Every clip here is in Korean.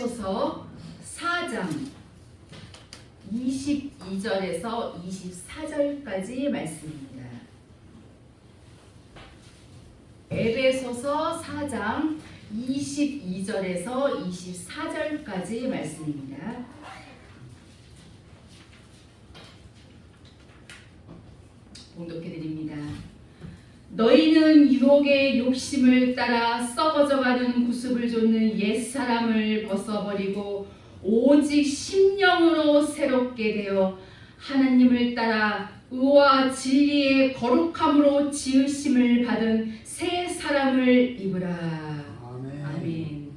에베소서 4장 22절에서 24절까지 말씀입니다. 에베소서 4장 22절에서 24절까지 말씀입니다. 봉독해 드립니다. 너희는 유혹의 욕심을 따라 썩어져가는 구습을 좇는 옛사람을 벗어버리고 오직 심령으로 새롭게 되어 하나님을 따라 의와 진리의 거룩함으로 지으심을 받은 새 사람을 입으라. 아멘. 아멘.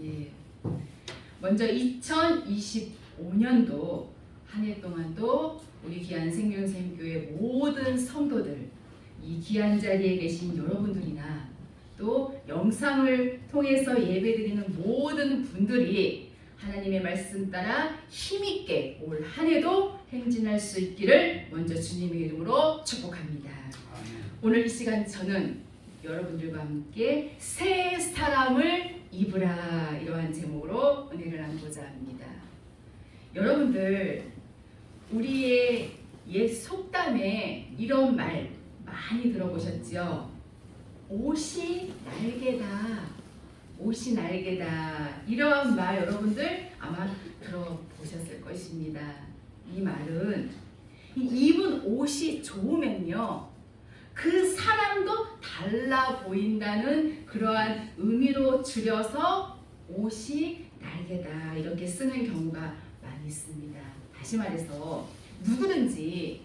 예. 먼저 2025년도 한 해 동안도 우리 귀한 생명샘교회 모든 성도들, 이 귀한 자리에 계신 여러분들이나 또 영상을 통해서 예배드리는 모든 분들이 하나님의 말씀 따라 힘있게 올 한 해도 행진할 수 있기를 먼저 주님의 이름으로 축복합니다. 오늘 이 시간 저는 여러분들과 함께 새 사람을 입으라, 이러한 제목으로 은혜를 나누고자 합니다. 여러분들, 우리의 옛 속담에 이런 말 많이 들어보셨죠? 옷이 날개다, 옷이 날개다, 이러한 말 여러분들 아마 들어보셨을 것입니다. 이 말은 입은 옷이 좋으면요, 그 사람도 달라 보인다는 그러한 의미로 줄여서 옷이 날개다, 이렇게 쓰는 경우가 많이 있습니다. 다시 말해서 누구든지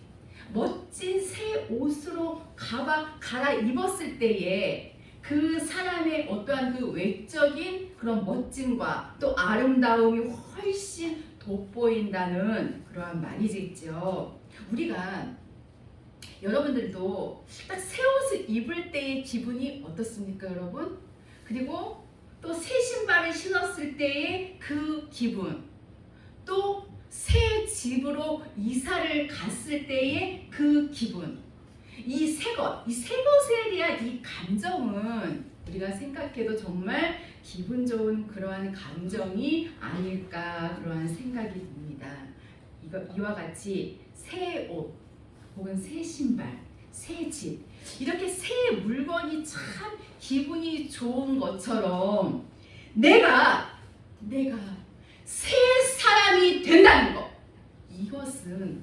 멋진 새 옷으로 갈아입었을 때에 그 사람의 어떠한 그 외적인 그런 멋짐과 또 아름다움이 훨씬 돋보인다는 그러한 말이겠죠. 우리가 여러분들도 딱 새 옷을 입을 때의 기분이 어떻습니까, 여러분? 그리고 또 새 신발을 신었을 때의 그 기분, 또 새 집으로 이사를 갔을 때의 그 기분, 이 새 것에 대한 이 감정은 우리가 생각해도 정말 기분 좋은 그러한 감정이 아닐까, 그러한 생각이 듭니다. 이와 같이 새 옷 혹은 새 신발, 새 집, 이렇게 새 물건이 참 기분이 좋은 것처럼 내가 새 사람이 된다는 것, 이것은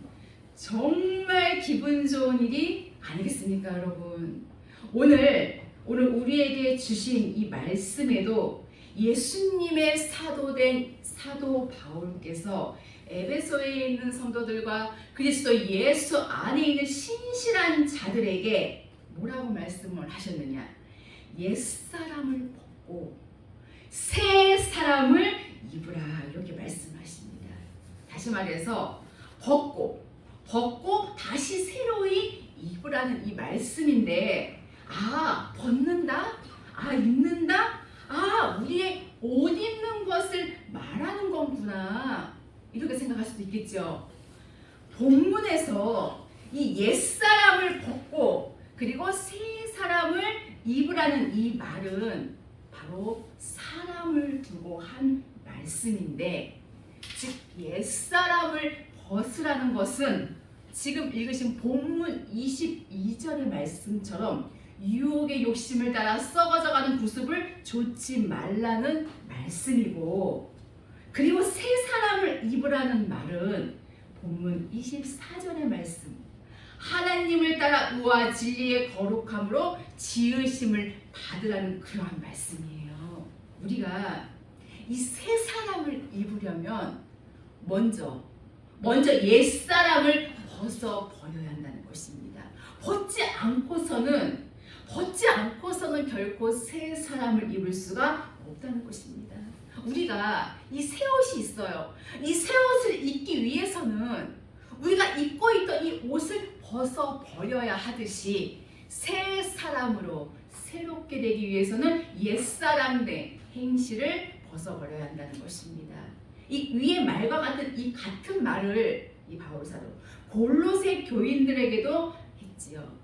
정말 기분 좋은 일이 아니겠습니까, 여러분? 오늘 우리에게 주신 이 말씀에도 예수님의 사도된 사도 바울께서 에베소에 있는 성도들과 그리스도 예수 안에 있는 신실한 자들에게 뭐라고 말씀을 하셨느냐? 옛사람을 벗고 새 사람을 입으라, 이렇게 말씀하십니다. 다시 말해서 벗고 다시 새로이 입으라는 이 말씀인데, 벗는다? 입는다? 우리의 옷 입는 것을 말하는 거구나, 이렇게 생각할 수도 있겠죠. 본문에서 이 옛사람을 벗고 그리고 새 사람을 입으라는 이 말은 바로 사람을 두고 한 말씀인데, 즉 옛사람을 벗으라는 것은 지금 읽으신 본문 22절의 말씀처럼 유혹의 욕심을 따라 썩어져가는 구습을 좇지 말라는 말씀이고, 그리고 새 사람을 입으라는 말은 본문 24절의 말씀, 하나님을 따라 의와 진리의 거룩함으로 지으심을 받으라는 그러한 말씀이에요. 우리가 이 새 사람을 입으려면 먼저 옛사람을 벗어버려야 한다는 것입니다. 벗지 않고서는 결코 새 사람을 입을 수가 없다는 것입니다. 우리가 이 새 옷이 있어요. 이 새 옷을 입기 위해서는 우리가 입고 있던 이 옷을 벗어버려야 하듯이 새 사람으로 새롭게 되기 위해서는 옛사람의 행실을 벗어버려야 한다는 것입니다. 이 위의 말과 같은 이 같은 말을 이 바울사도 골로새 교인들에게도 했지요.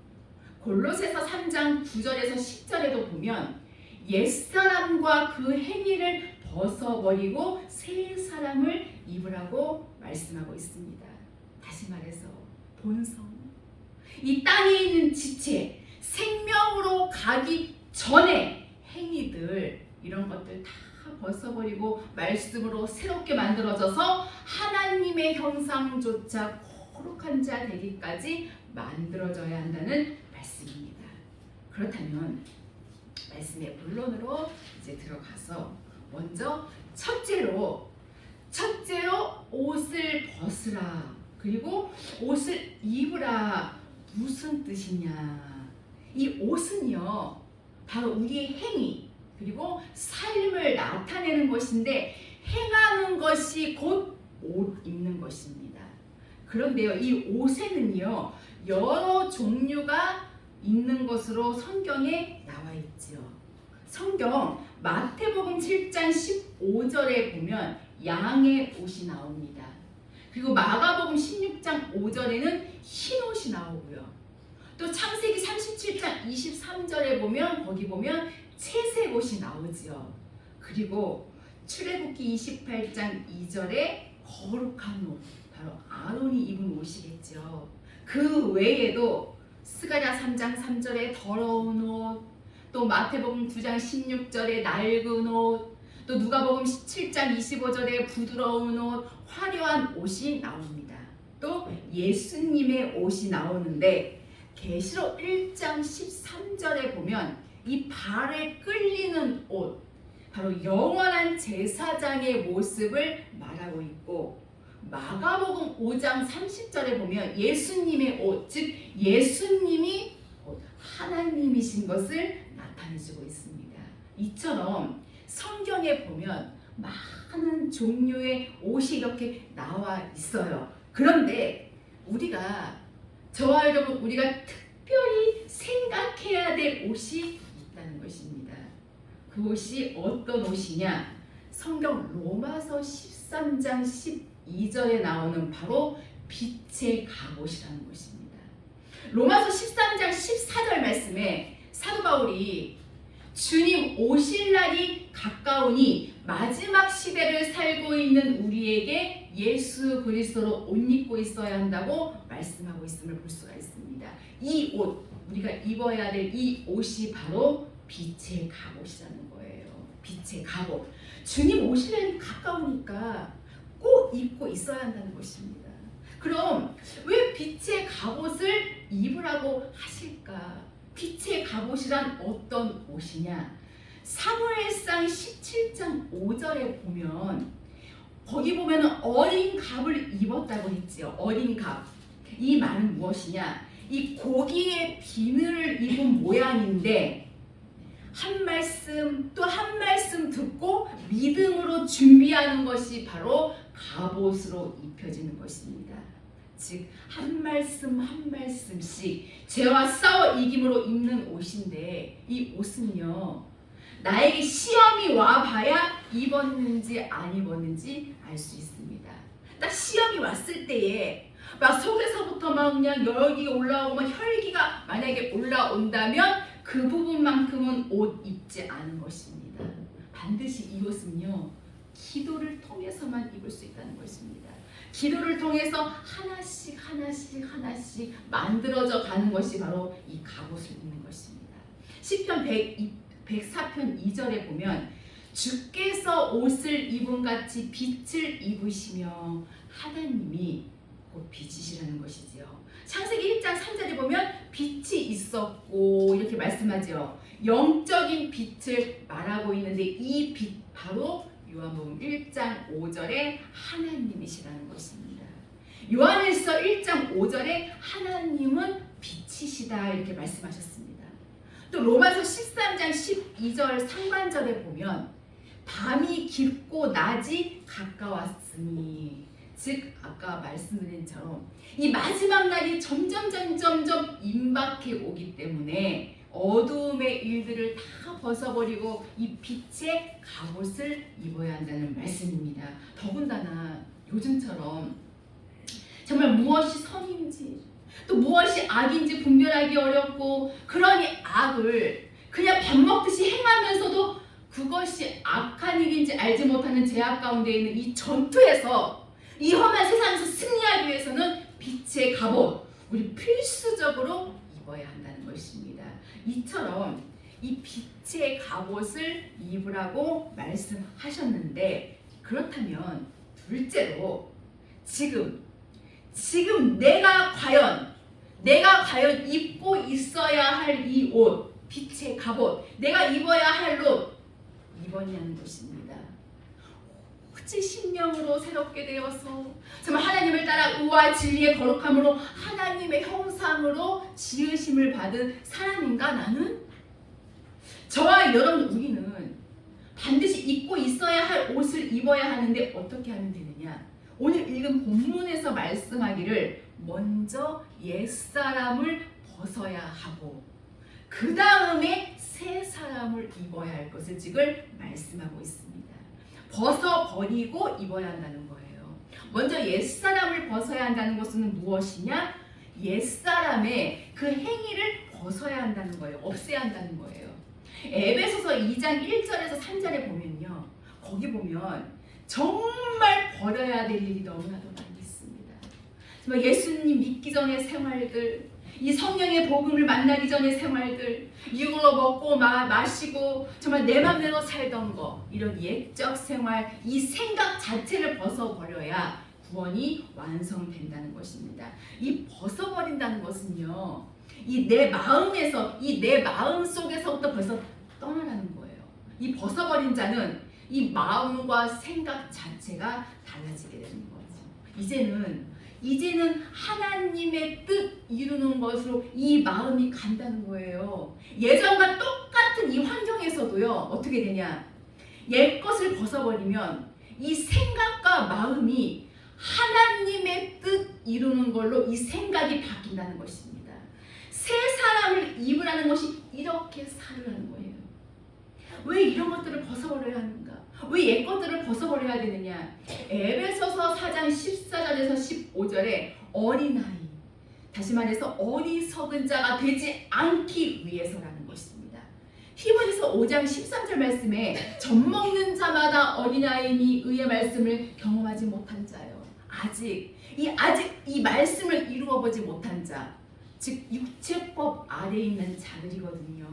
골로새서 3장 9절에서 10절에도 보면 옛사람과 그 행위를 벗어버리고 새 사람을 입으라고 말씀하고 있습니다. 다시 말해서 본성, 이 땅에 있는 지체, 생명으로 가기 전에 행위들, 이런 것들 다 벗어버리고 말씀으로 새롭게 만들어져서 하나님의 형상조차 거룩한 자 되기까지 만들어져야 한다는 말씀입니다. 그렇다면 말씀의 본론으로 이제 들어가서 먼저 첫째로 옷을 벗으라, 그리고 옷을 입으라. 무슨 뜻이냐? 이 옷은요, 바로 우리의 행위 그리고 삶을 나타내는 것인데, 행하는 것이 곧 옷 입는 것입니다. 그런데요, 이 옷에는요 여러 종류가 있는 것으로 성경에 나와 있지요. 성경 마태복음 7장 15절에 보면 양의 옷이 나옵니다. 그리고 마가복음 16장 5절에는 흰 옷이 나오고요. 또 창세기 37장 23절에 보면 거기 보면 채색 옷이 나오지요. 그리고 출애굽기 28장 2절에 거룩한 옷, 바로 아론이 입은 옷이겠죠. 그 외에도 스가랴 3장 3절에 더러운 옷, 또 마태복음 9장 16절에 낡은 옷, 또 누가복음 17장 25절에 부드러운 옷, 화려한 옷이 나옵니다. 또 예수님의 옷이 나오는데 계시록 1장 13절에 보면 이 발에 끌리는 옷, 바로 영원한 제사장의 모습을 말하고 있고, 마가복음 5장 30절에 보면 예수님의 옷, 즉 예수님이 하나님이신 것을 나타내주고 있습니다. 이처럼 성경에 보면 많은 종류의 옷이 이렇게 나와 있어요. 그런데 저와 여러분, 우리가 특별히 생각해야 될 옷이 있다는 것입니다. 그 옷이 어떤 옷이냐? 성경 로마서 13장 12절에 나오는 바로 빛의 갑옷이라는 것입니다. 로마서 13장 14절 말씀에 사도 바울이 주님 오실 날이 가까우니 마지막 시대를 살고 있는 우리에게 예수 그리스도로 옷 입고 있어야 한다고 말씀하고 있음을 볼 수가 있습니다. 이 옷, 우리가 입어야 될 이 옷이 바로 빛의 갑옷이라는 거예요. 빛의 갑옷. 주님 오실 날이 가까우니까 꼭 입고 있어야 한다는 것입니다. 그럼 왜 빛의 갑옷을 입으라고 하실까? 빛의 갑옷이란 어떤 옷이냐? 사무엘상 17장 5절에 보면 거기 보면 어린 갑을 입었다고 했지요. 어린 갑. 이 말은 무엇이냐? 이 고기의 비늘을 입은 모양인데 한 말씀 또 한 말씀 듣고 믿음으로 준비하는 것이 바로 갑옷으로 입혀지는 것입니다. 즉 한 말씀 한 말씀씩 죄와 싸워 이김으로 입는 옷인데, 이 옷은요 나에게 시험이 와봐야 입었는지 안 입었는지 알 수 있습니다. 딱 시험이 왔을 때에 막 속에서부터 막 그냥 열기가 올라오고 막 혈기가 만약에 올라온다면 그 부분만큼은 옷 입지 않은 것입니다. 반드시 이 옷은요 기도를 통해서만 입을 수 있다는 것입니다. 기도를 통해서 하나씩 만들어져 가는 것이 바로 이 갑옷을 입는 것입니다. 시편 104편 2절에 보면 주께서 옷을 입은 같이 빛을 입으시며 하나님이 곧 빛이시라는 것이지요. 창세기 1장 3절에 보면 빛이 있었고 이렇게 말씀하죠. 영적인 빛을 말하고 있는데 이 빛 바로 요한복음 1장 5절에 하나님이시라는 것입니다. 요한일서 1장 5절에 하나님은 빛이시다 이렇게 말씀하셨습니다. 또 로마서 13장 12절 상반절에 보면 밤이 깊고 낮이 가까웠으니, 즉 아까 말씀드린 처럼 이 마지막 날이 점점 임박해 오기 때문에 어두움의 일들을 다 벗어버리고 이 빛의 갑옷을 입어야 한다는 말씀입니다. 더군다나 요즘처럼 정말 무엇이 선인지 또 무엇이 악인지 분별하기 어렵고, 그러니 악을 그냥 밥 먹듯이 행하면서도 그것이 악한 일인지 알지 못하는 죄악 가운데 있는 이 전투에서 이 험한 세상에서 승리하기 위해서는 빛의 갑옷, 우리 필수적으로 입어야 한다는 것입니다. 이처럼 이 빛의 갑옷을 입으라고 말씀하셨는데, 그렇다면 둘째로 지금 내가 과연 입고 있어야 할 이 옷, 빛의 갑옷, 내가 입어야 할 옷 입었냐는 것입니다. 오직 심령으로 새롭게 되어서 정말 하나님을 따라 의와 진리의 거룩함으로 하나님의 형상으로 지으심을 받은 사람인가 나는? 저와 여러분, 우리는 반드시 입고 있어야 할 옷을 입어야 하는데 어떻게 하면 되느냐? 오늘 읽은 본문에서 말씀하기를 먼저 옛사람을 벗어야 하고 그 다음에 새 사람을 입어야 할 것을 지금 말씀하고 있습니다. 벗어버리고 입어야 한다는 거예요. 먼저 옛사람을 벗어야 한다는 것은 무엇이냐? 옛사람의 그 행위를 벗어야 한다는 거예요. 없애야 한다는 거예요. 에베소서 2장 1절에서 3절에 보면요, 거기 보면 정말 버려야 될 일이 너무나도 많이 있습니다. 정말 예수님 믿기 전의 생활들, 이 성령의 복음을 만나기 전의 생활들, 이걸로 먹고 마시고 정말 내 맘대로 살던 거, 이런 옛적 생활, 이 생각 자체를 벗어버려야 구원이 완성된다는 것입니다. 이 벗어버린다는 것은요, 이 내 마음에서, 이 내 마음 속에서부터 벌써 떠나라는 거예요. 이 벗어버린 자는 이 마음과 생각 자체가 달라지게 되는 거죠. 이제는 하나님의 뜻 이루는 것으로 이 마음이 간다는 거예요. 예전과 똑같은 이 환경에서도요, 어떻게 되냐? 옛 것을 벗어버리면 이 생각과 마음이 하나님의 뜻 이루는 걸로 이 생각이 바뀐다는 것입니다. 새 사람을 입으라는 것이 이렇게 살으라는 거예요. 왜 이런 것들을 벗어버려야 하는가? 왜 옛 것들을 벗어버려야 되느냐? 에베소서 4장 14절에서 15절에 어린아이, 다시 말해서 어리석은 자가 되지 않기 위해서라는 것입니다. 히브리서 5장 13절 말씀에 젖먹는 자마다 어린아이니 의의 말씀을 경험하지 못한 자요. 아직 이 말씀을 이루어보지 못한 자, 즉 육체법 아래에 있는 자들이거든요.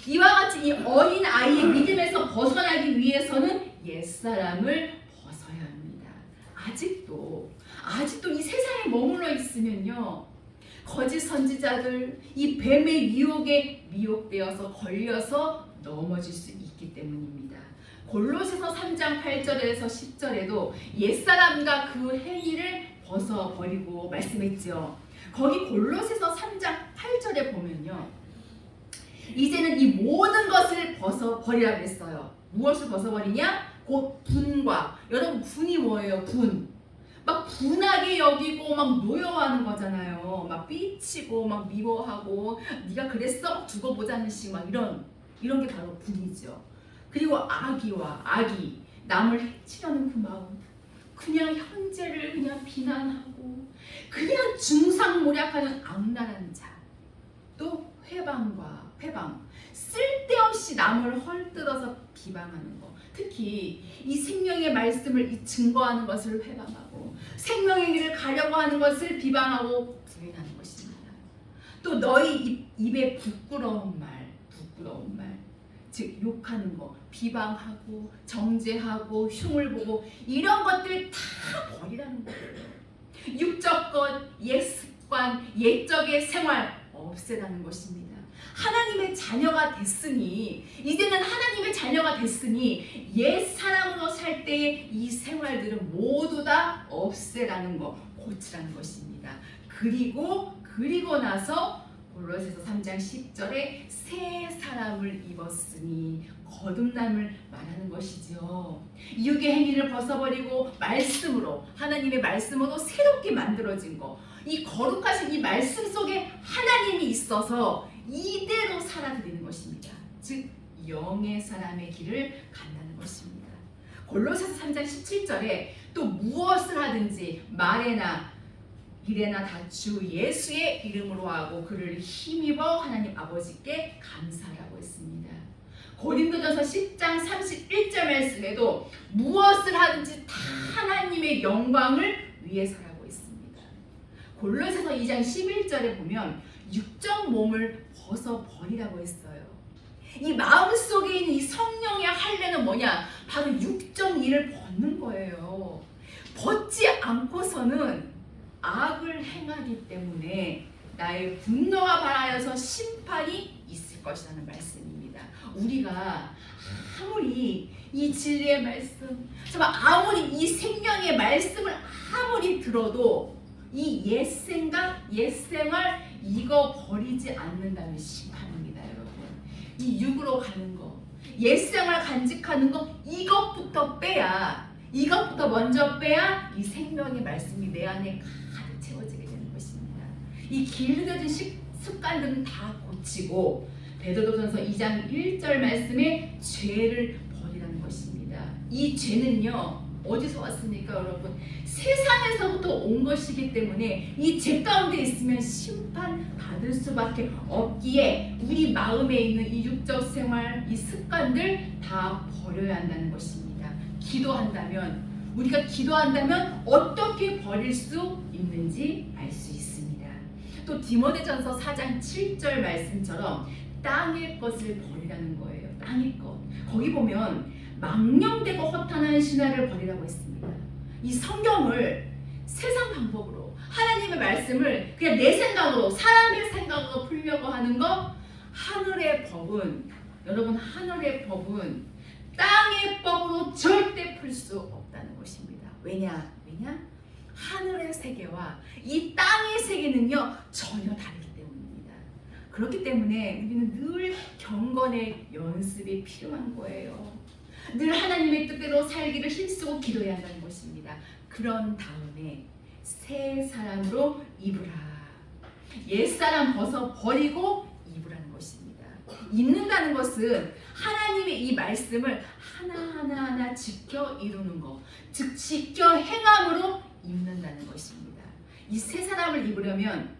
이와 같이 이 어린 아이의 믿음에서 벗어나기 위해서는 옛사람을 벗어야 합니다. 아직도 이 세상에 머물러 있으면요, 거짓 선지자들, 이 뱀의 유혹에 미혹되어서 걸려서 넘어질 수 있기 때문입니다. 골로새서 3장 8절에서 10절에도 옛사람과 그 행위를 벗어버리고 말씀했죠. 거기 골로새서 3장 8절에 보면요, 이제는 이 모든 것을 벗어버리라 그랬어요. 무엇을 벗어버리냐? 곧 분과, 여러분 분이 뭐예요? 막 분하게 여기고 막 노여워하는 거잖아요. 막 삐치고 막 미워하고 네가 그랬어? 두고 보자는 식 막 이런 게 바로 분이죠. 그리고 악이 남을 해치려는 그 마음, 그냥 형제를 그냥 비난하고 그냥 중상모략하는 악랄한 자, 또 회방, 쓸데없이 남을 헐뜯어서 비방하는 것, 특히 이 생명의 말씀을 증거하는 것을 회방하고 생명의 길을 가려고 하는 것을 비방하고 부인하는 것입니다. 또 너희 입에 부끄러운 말, 즉 욕하는 것, 비방하고 정죄하고 흉을 보고 이런 것들 다 버리라는 거예요. 육적 것, 옛 습관, 옛적의 생활 없애라는 것입니다. 하나님의 자녀가 됐으니, 이제는 하나님의 자녀가 됐으니 옛 사람으로 살 때의 이 생활들은 모두 다 없애라는 것, 고치라는 것입니다. 그리고 나서 골로새서 3장 10절에 새 사람을 입었으니 거듭남을 말하는 것이죠. 육의 행위를 벗어버리고 말씀으로, 하나님의 말씀으로 새롭게 만들어진 것, 이 거룩하신 이 말씀 속에 하나님이 있어서 이대로 살아드리는 것입니다. 즉 영의 사람의 길을 간다는 것입니다. 골로새서 3장 17절에 또 무엇을 하든지 말에나 이래나 다 주 예수의 이름으로 하고 그를 힘입어 하나님 아버지께 감사하라고 했습니다. 고린도전서 10장 31절 말씀에도 무엇을 하든지 다 하나님의 영광을 위해서라고 했습니다. 골로새서 2장 11절에 보면 육적 몸을 벗어버리라고 했어요. 이 마음속에 있는 이 성령의 할례는 뭐냐? 바로 육적 일을 벗는 거예요. 벗지 않고서는 악을 행하기 때문에 나의 분노가 발하여서 심판이 있을 것이라는 말씀입니다. 우리가 아무리 이 진리의 말씀, 정말 아무리 이 생명의 말씀을 아무리 들어도 이 옛 생각, 옛 생활 이거 버리지 않는다면 심판입니다, 여러분. 이 육으로 가는 거, 옛 생활 간직하는 거 이것부터 빼야, 이것부터 먼저 빼야 이 생명의 말씀이 내 안에 가득 채워지게 되는 것입니다. 이 길들여진 습관들은 다 고치고 베드로전서 2장 1절 말씀에 죄를 버리라는 것입니다. 이 죄는요 어디서 왔습니까, 여러분? 세상에서부터 온 것이기 때문에 이 죄 가운데 있으면 심판 받을 수밖에 없기에 우리 마음에 있는 이 육적 생활, 이 습관들 다 버려야 한다는 것입니다. 기도한다면, 우리가 기도한다면 어떻게 버릴 수 있는지 알 수 있습니다. 또 디모데전서 4장 7절 말씀처럼 땅의 것을 버리라는 거예요. 땅의 것. 거기 보면 망령되고 허탄한 신화를 버리라고 했습니다. 이 성경을 세상 방법으로, 하나님의 말씀을 그냥 내 생각으로, 사람의 생각으로 풀려고 하는 거, 하늘의 법은, 여러분, 하늘의 법은 땅의 법으로 절대 풀 수 없다는 것입니다. 왜냐? 하늘의 세계와 이 땅의 세계는요 전혀 다르기 때문입니다. 그렇기 때문에 우리는 늘 경건의 연습이 필요한 거예요. 늘 하나님의 뜻대로 살기를 힘쓰고 기도해야 한다는 것입니다. 그런 다음에 새 사람으로 입으라. 옛사람 벗어 버리고 입으라는 것입니다. 입는다는 것은 하나님의 이 말씀을 하나하나 지켜 이루는 것, 즉 지켜 행함으로 입는다는 것입니다. 이 새 사람을 입으려면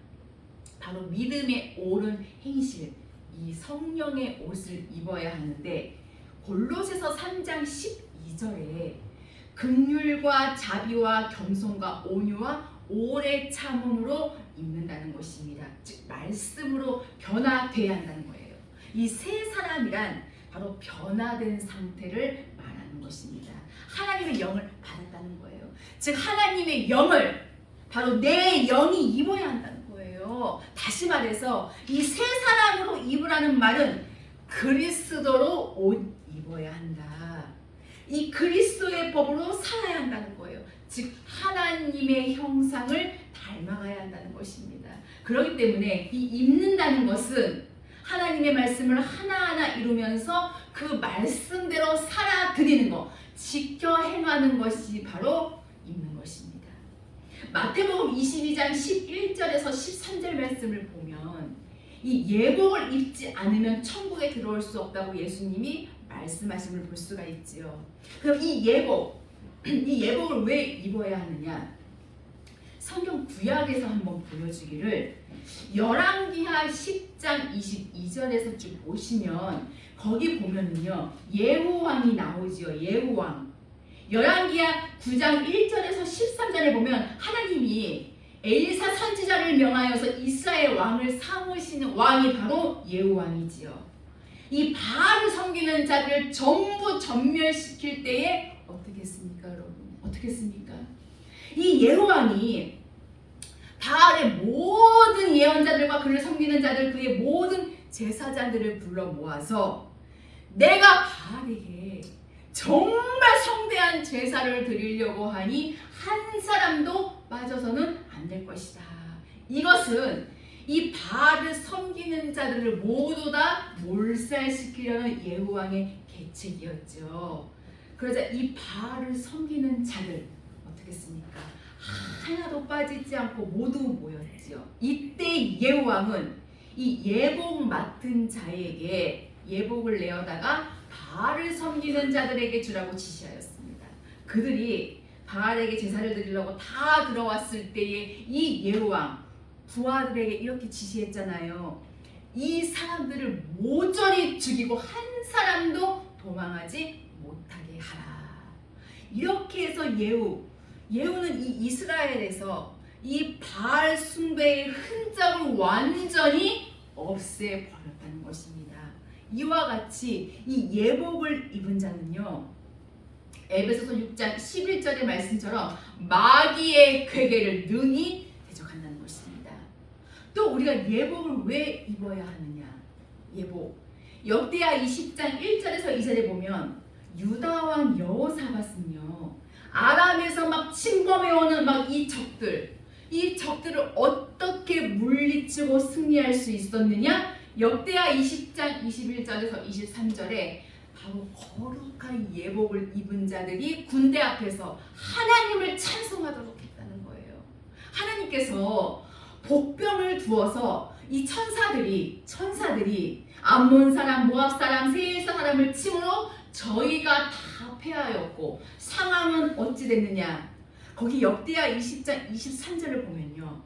바로 믿음의 옳은 행실, 이 성령의 옷을 입어야 하는데, 골로새서 3장 12절에 긍휼과 자비와 겸손과 온유와 오래 참음으로 입는다는 것입니다. 즉 말씀으로 변화돼야 한다는 거예요. 이 새 사람이란 바로 변화된 상태를 말하는 것입니다. 하나님의 영을 받았다는 거예요. 즉 하나님의 영을 바로 내 영이 입어야 한다는 거예요. 다시 말해서 이 새 사람으로 입으라는 말은 그리스도로 옷 입어야 한다. 이 그리스도의 법으로 살아야 한다는 거예요. 즉 하나님의 형상을 닮아가야 한다는 것입니다. 그렇기 때문에 이 입는다는 것은 하나님의 말씀을 하나하나 이루면서 그 말씀대로 살아드리는 것, 지켜 행하는 것이 바로 입는 것입니다. 마태복음 22장 11절에서 13절 말씀을 보면 이 예복을 입지 않으면 천국에 들어올 수 없다고 예수님이 말씀하심을 볼 수가 있지요. 그럼 이 예복을 왜 입어야 하느냐? 성경 구약에서 한번 보여주기를, 열왕기하 10장 22절에서 쭉 보시면 거기 보면은요 예후왕이 나오지요. 예후왕. 열왕기하 9장 1절에서 13절에 보면 하나님이 엘리사 선지자를 명하여서 이스라엘 왕을 삼으시는 왕이 바로 예후왕이지요. 이 바알을 섬기는 자들을 전부 전멸시킬 때에 어떻게 했습니까, 여러분? 어떻게 했습니까? 이 예후왕이 바알의 모든 예언자들과 그를 섬기는 자들, 그의 모든 제사장들을 불러 모아서 내가 바알에게 정말 성대한 제사를 드리려고 하니 한 사람도 빠져서는 안 될 것이다. 이것은 이 바알을 섬기는 자들을 모두 다 몰살시키려는 예후왕의 계책이었죠. 그러자 이 바알을 섬기는 자들 어떻게 했습니까? 하나도 빠지지 않고 모두 모였지요. 이때 예후왕은 이 예복 맡은 자에게 예복을 내어다가 바알을 섬기는 자들에게 주라고 지시하였습니다. 그들이 바알에게 제사를 드리려고 다 들어왔을 때에 이 예후왕 부하들에게 이렇게 지시했잖아요. 이 사람들을 모조리 죽이고 한 사람도 도망하지 못하게 하라. 이렇게 해서 예후는 이 이스라엘에서 이 바알 숭배의 흔적을 완전히 없애버렸다는 것입니다. 이와 같이 이 예복을 입은 자는요, 에베소서 6장 11절의 말씀처럼 마귀의 괴계를 능히 대적한다는 것입니다. 또 우리가 예복을 왜 입어야 하느냐? 예복. 역대하 20장 1절에서 2절에 보면 유다 왕 여호사밧은요, 아람에서 막 침범해오는 막 이 적들을 어떻게 물리치고 승리할 수 있었느냐? 역대하 20장 21절에서 23절에 바로 거룩한 예복을 입은 자들이 군대 앞에서 하나님을 찬송하도록 했다는 거예요. 하나님께서 복병을 두어서 이 천사들이 암몬 사람, 모압 사람, 세일 사람을 침으로 저희가 다 패하였고 상황은 어찌 됐느냐? 거기 역대하 20장 23절을 보면요,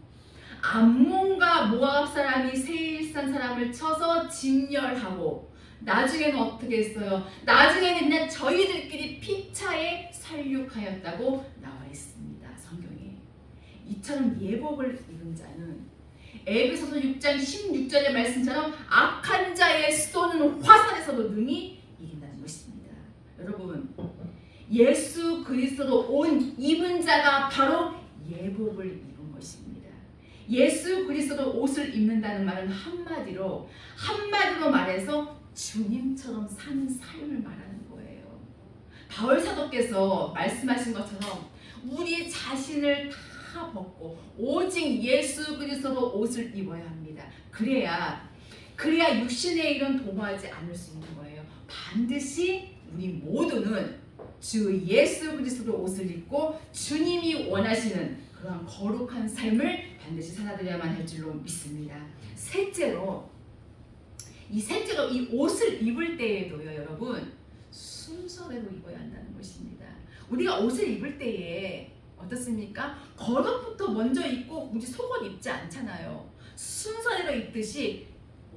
암몬과 모압 사람이 세일산 사람을 쳐서 진멸하고 나중에는 어떻게 했어요? 나중에는 그냥 저희들끼리 피차에 살육하였다고 나와 있습니다. 성경에. 이처럼 예복을 입은 자는 에베소서 6장 16절의 말씀처럼 악한 자의 쏘는 화살에서도 능히 이긴다는 것입니다. 여러분, 예수 그리스도로 온 입은 자가 바로 예복을 입은 것입니다. 예수 그리스도 옷을 입는다는 말은 한마디로 말해서 주님처럼 사는 삶을 말하는 거예요. 바울 사도께서 말씀하신 것처럼 우리 자신을 다 벗고 오직 예수 그리스도 옷을 입어야 합니다. 그래야 육신의 일은 도모하지 않을 수 있는 거예요. 반드시 우리 모두는 주 예수 그리스도 옷을 입고 주님이 원하시는 그런 거룩한 삶을 반드시 살아드려야만 할 줄로 믿습니다. 셋째로 이 옷을 입을 때에도요, 여러분, 순서대로 입어야 한다는 것입니다. 우리가 옷을 입을 때에 어떻습니까? 겉옷부터 먼저 입고 굳이 속옷 입지 않잖아요. 순서대로 입듯이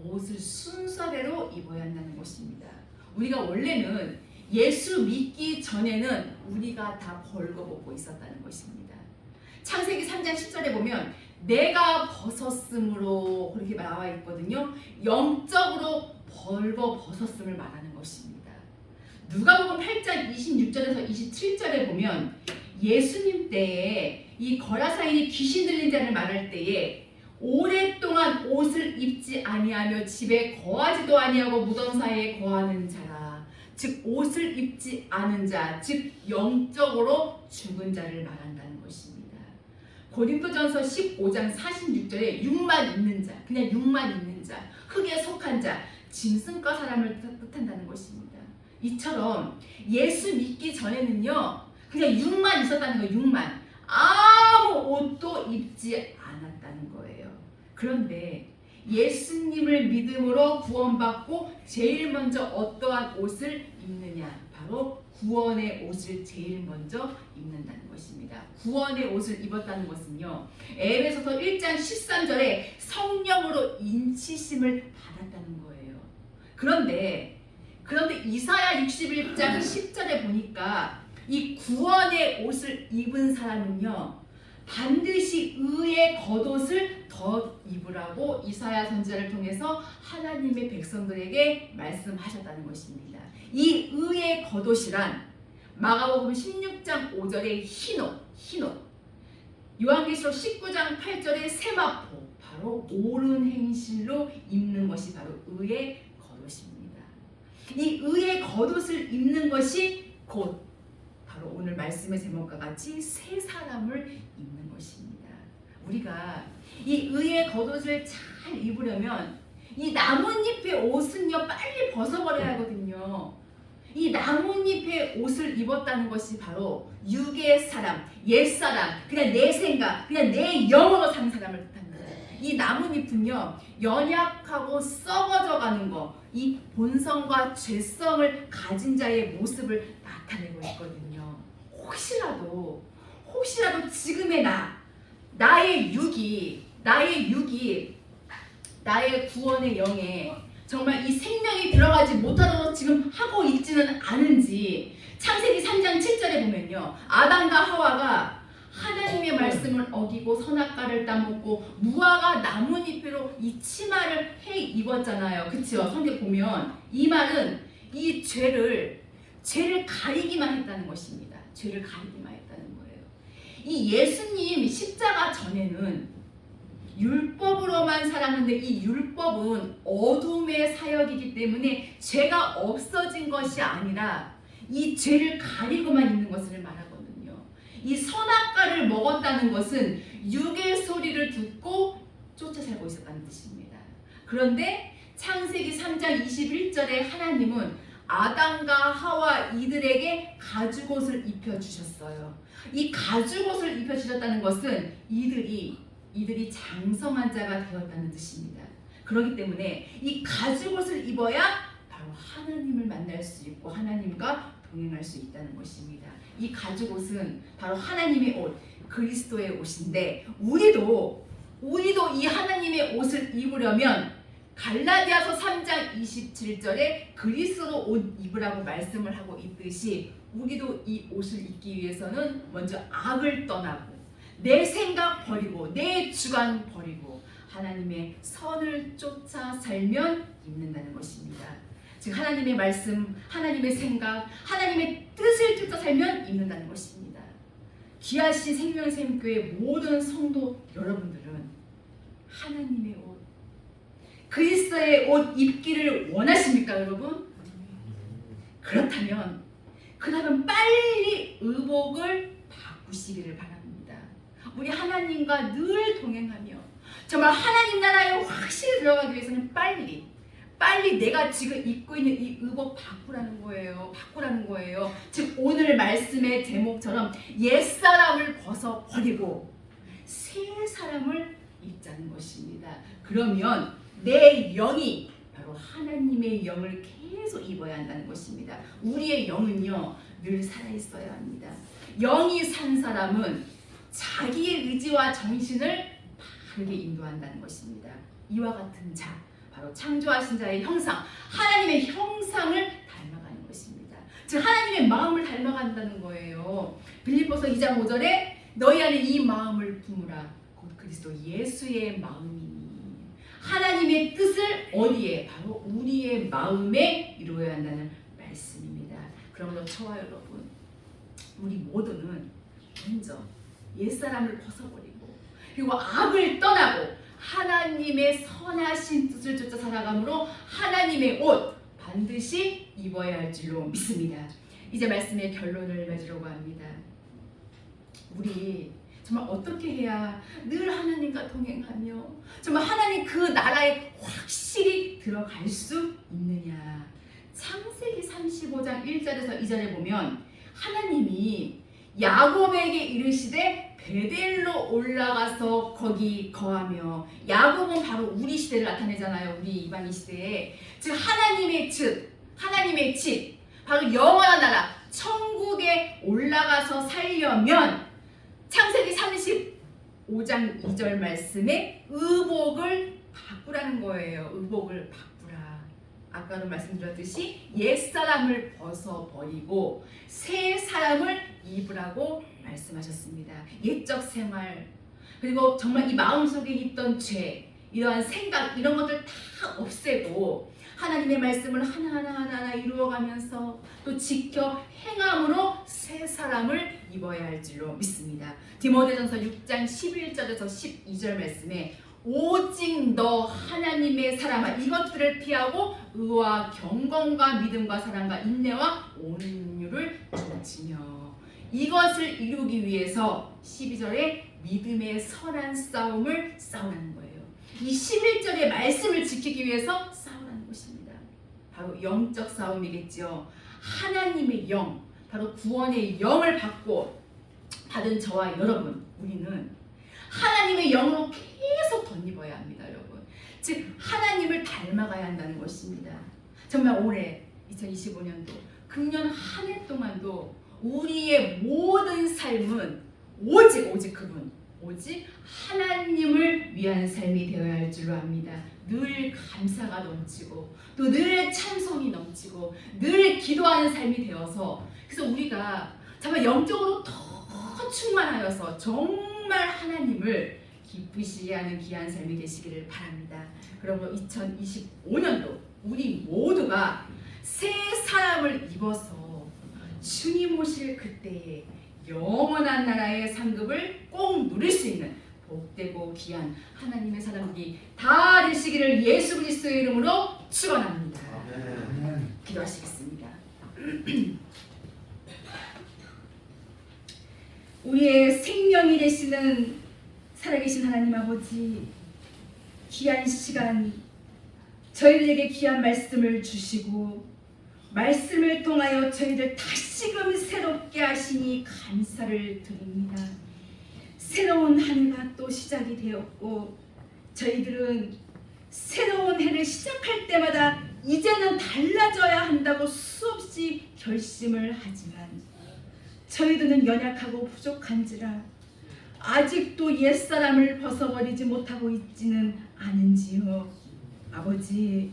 옷을 순서대로 입어야 한다는 것입니다. 우리가 원래는 예수 믿기 전에는 우리가 다 벌거벗고 있었다는 것입니다. 창세기 3장 10절에 보면 내가 벗었으므로 그렇게 나와 있거든요. 영적으로 벌거벗었음을 말하는 것입니다. 누가복음 8장 26절에서 27절에 보면 예수님 때에 이 거라사인이 귀신 들린 자를 말할 때에 오랫동안 옷을 입지 아니하며 집에 거하지도 아니하고 무덤 사이에 거하는 자라, 즉 옷을 입지 않은 자, 즉 영적으로 죽은 자를 말한다는 것입니다. 고린도전서 15장 46절에 육만 있는 자, 그냥 육만 있는 자, 흙에 속한 자, 짐승과 사람을 뜻한다는 것입니다. 이처럼 예수 믿기 전에는요, 그냥 육만 있었다는 거예요. 육만. 아무 옷도 입지 않았다는 거예요. 그런데 예수님을 믿음으로 구원받고 제일 먼저 어떠한 옷을 입느냐? 바로 구원의 옷을 제일 먼저 입는다는 것입니다. 구원의 옷을 입었다는 것은요, 에베소서 1장 13절에 성령으로 인치심을 받았다는 거예요. 그런데 이사야 61장 10절에 보니까 이 구원의 옷을 입은 사람은요, 반드시 의의 겉옷을 더 입으라고 이사야 선지자를 통해서 하나님의 백성들에게 말씀하셨다는 것입니다. 이 의의 겉옷이란 마가복음 16장 5절의 흰옷, 요한계시록 19장 8절의 세마포, 바로 옳은 행실로 입는 것이 바로 의의 겉옷입니다. 이 의의 겉옷을 입는 것이 곧 바로 오늘 말씀의 제목과 같이 새 사람을 입는 것입니다. 우리가 이 의의 겉옷을 잘 입으려면 이 나뭇잎의 옷은요, 빨리 벗어버려야 하거든요. 이 나뭇잎의 옷을 입었다는 것이 바로 육의 사람, 옛사람, 그냥 내 생각, 그냥 내 영으로 사는 사람을 뜻합니다. 이 나뭇잎은요, 연약하고 썩어져가는 거, 이 본성과 죄성을 가진 자의 모습을 나타내고 있거든요. 혹시라도 지금의 나의 육이 나의 구원의 영에 정말 이 생명이 들어가지 못하도록 지금 하고 있지는 않은지 창세기 3장 7절에 보면요. 아담과 하와가 하나님의 말씀을 어기고 선악과를 따먹고 무화과 나뭇잎으로 이 치마를 해 입었잖아요. 그쵸? 성경 보면 이 말은 이 죄를 가리기만 했다는 것입니다. 죄를 가리기만 했다는 거예요. 이 예수님 십자가 전에는 율법으로만 살았는데 이 율법은 어둠의 사역이기 때문에 죄가 없어진 것이 아니라 이 죄를 가리고만 있는 것을 말하거든요. 이 선악과를 먹었다는 것은 육의 소리를 듣고 쫓아 살고 있었다는 뜻입니다. 그런데 창세기 3장 21절에 하나님은 아담과 하와 이들에게 가죽옷을 입혀주셨어요. 이 가죽옷을 입혀주셨다는 것은 이들이 장성한 자가 되었다는 뜻입니다. 그렇기 때문에 이 가죽옷을 입어야 바로 하나님을 만날 수 있고 하나님과 동행할 수 있다는 것입니다. 이 가죽옷은 바로 하나님의 옷, 그리스도의 옷인데 우리도 이 하나님의 옷을 입으려면 갈라디아서 3장 27절에 그리스도 옷 입으라고 말씀을 하고 있듯이 우리도 이 옷을 입기 위해서는 먼저 악을 떠나고 내 생각 버리고 내 주관 버리고 하나님의 선을 쫓아 살면 입는다는 것입니다. 즉 하나님의 말씀, 하나님의 생각, 하나님의 뜻을 쫓아 살면 입는다는 것입니다. 귀하신 생명샘교회 모든 성도 여러분들은 하나님의 옷, 그리스도의 옷 입기를 원하십니까, 여러분? 그렇다면 빨리 의복을 바꾸시기를 바랍니다. 우리 하나님과 늘 동행하며 정말 하나님 나라에 확실히 들어가기 위해서는 빨리 내가 지금 입고 있는 이 의복 바꾸라는 거예요. 즉 오늘 말씀의 제목처럼 옛사람을 벗어버리고 새 사람을 입자는 것입니다. 그러면 내 영이 바로 하나님의 영을 계속 입어야 한다는 것입니다. 우리의 영은요 늘 살아있어야 합니다. 영이 산 사람은 자기의 의지와 정신을 바르게 인도한다는 것입니다. 이와 같은 자, 바로 창조하신 자의 형상, 하나님의 형상을 닮아가는 것입니다. 즉 하나님의 마음을 닮아간다는 거예요. 빌립보서 2장 5절에 너희 안에 이 마음을 품으라 곧 그리스도 예수의 마음이니 하나님의 뜻을 어디에? 바로 우리의 마음에 이루어야 한다는 말씀입니다. 그러므로 저와 여러분 우리 모두는 먼저 옛사람을 벗어버리고 그리고 악을 떠나고 하나님의 선하신 뜻을 쫓아 살아감으로 하나님의 옷 반드시 입어야 할 줄로 믿습니다. 이제 말씀의 결론을 맺으려고 합니다. 우리 정말 어떻게 해야 늘 하나님과 동행하며 정말 하나님 그 나라에 확실히 들어갈 수 있느냐. 창세기 35장 1절에서 2절에 보면 하나님이 야곱에게 이르시되 베델로 올라가서 거기 거하며, 야곱은 바로 우리 시대를 나타내잖아요. 우리 이방인 시대에. 즉 하나님의 집 바로 영원한 나라 천국에 올라가서 살려면 창세기 35장 2절 말씀에 의복을 바꾸라는 거예요. 의복을 바꾸라. 아까도 말씀드렸듯이 옛사람을 벗어버리고 새 사람을 입으라고 말씀하셨습니다. 옛적 생활, 그리고 정말 이 마음속에 있던 죄, 이러한 생각, 이런 것들 다 없애고 하나님의 말씀을 하나하나 이루어가면서 또 지켜 행함으로 새 사람을 입어야 할 줄로 믿습니다. 디모데전서 6장 11절에서 12절 말씀에 오직 너 하나님의 사람아 이것들을 피하고 의와 경건과 믿음과 사랑과 인내와 온유를 쫓으며, 이것을 이루기 위해서 12절에 믿음의 선한 싸움을 싸우라는 거예요. 이 11절의 말씀을 지키기 위해서 싸우라는 것입니다. 바로 영적 싸움이겠죠. 하나님의 영, 바로 구원의 영을 받은 저와 여러분, 우리는 하나님의 영으로 계속 덧입어야 합니다, 여러분. 즉 하나님을 닮아가야 한다는 것입니다. 정말 올해 2025년도 금년 한 해 동안도 우리의 모든 삶은 오직 그분, 오직 하나님을 위한 삶이 되어야 할 줄로 압니다. 늘 감사가 넘치고 또 늘 찬송이 넘치고 늘 기도하는 삶이 되어서, 그래서 우리가 정말 영적으로 더 충만하여서 정말 하나님을 기쁘시게 하는 귀한 삶이 되시기를 바랍니다. 그러므로 2025년도 우리 모두가 새 사람을 입어서 주님 오실 그때에 영원한 나라의 상급을 꼭 누릴 수 있는 복되고 귀한 하나님의 사람들이 다 되시기를 예수 그리스도의 이름으로 축원합니다. 기도하시겠습니다. 우리의 생명이 되시는 살아계신 하나님 아버지, 귀한 시간 저희들에게 귀한 말씀을 주시고 말씀을 통하여 저희들 다시금 새롭게 하시니 감사를 드립니다. 새로운 한 해가 또 시작이 되었고 저희들은 새로운 해를 시작할 때마다 이제는 달라져야 한다고 수없이 결심을 하지만 저희들은 연약하고 부족한지라 아직도 옛사람을 벗어버리지 못하고 있지는 않은지요. 아버지,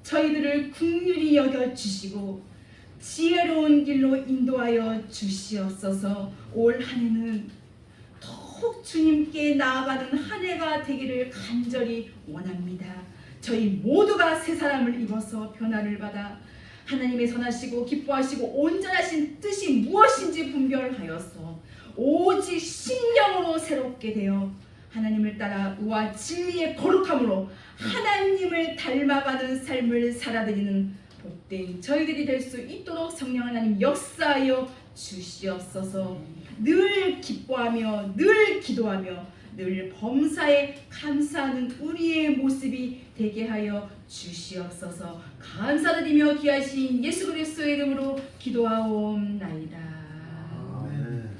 저희들을 긍휼히 여겨주시고 지혜로운 길로 인도하여 주시옵소서. 올 한 해는 더욱 주님께 나아가는 한 해가 되기를 간절히 원합니다. 저희 모두가 새 사람을 입어서 변화를 받아 하나님의 선하시고 기뻐하시고 온전하신 뜻이 무엇인지 분별하여서 오직 심령으로 새롭게 되어 하나님을 따라 의와 진리의 거룩함으로 하나님을 닮아가는 삶을 살아드리는 복된 저희들이 될 수 있도록 성령 하나님 역사하여 주시옵소서. 늘 기뻐하며 늘 기도하며 늘 범사에 감사하는 우리의 모습이 되게 하여 주시옵소서. 감사드리며 귀하신 예수 그리스도의 이름으로 기도하옵나이다. 아멘.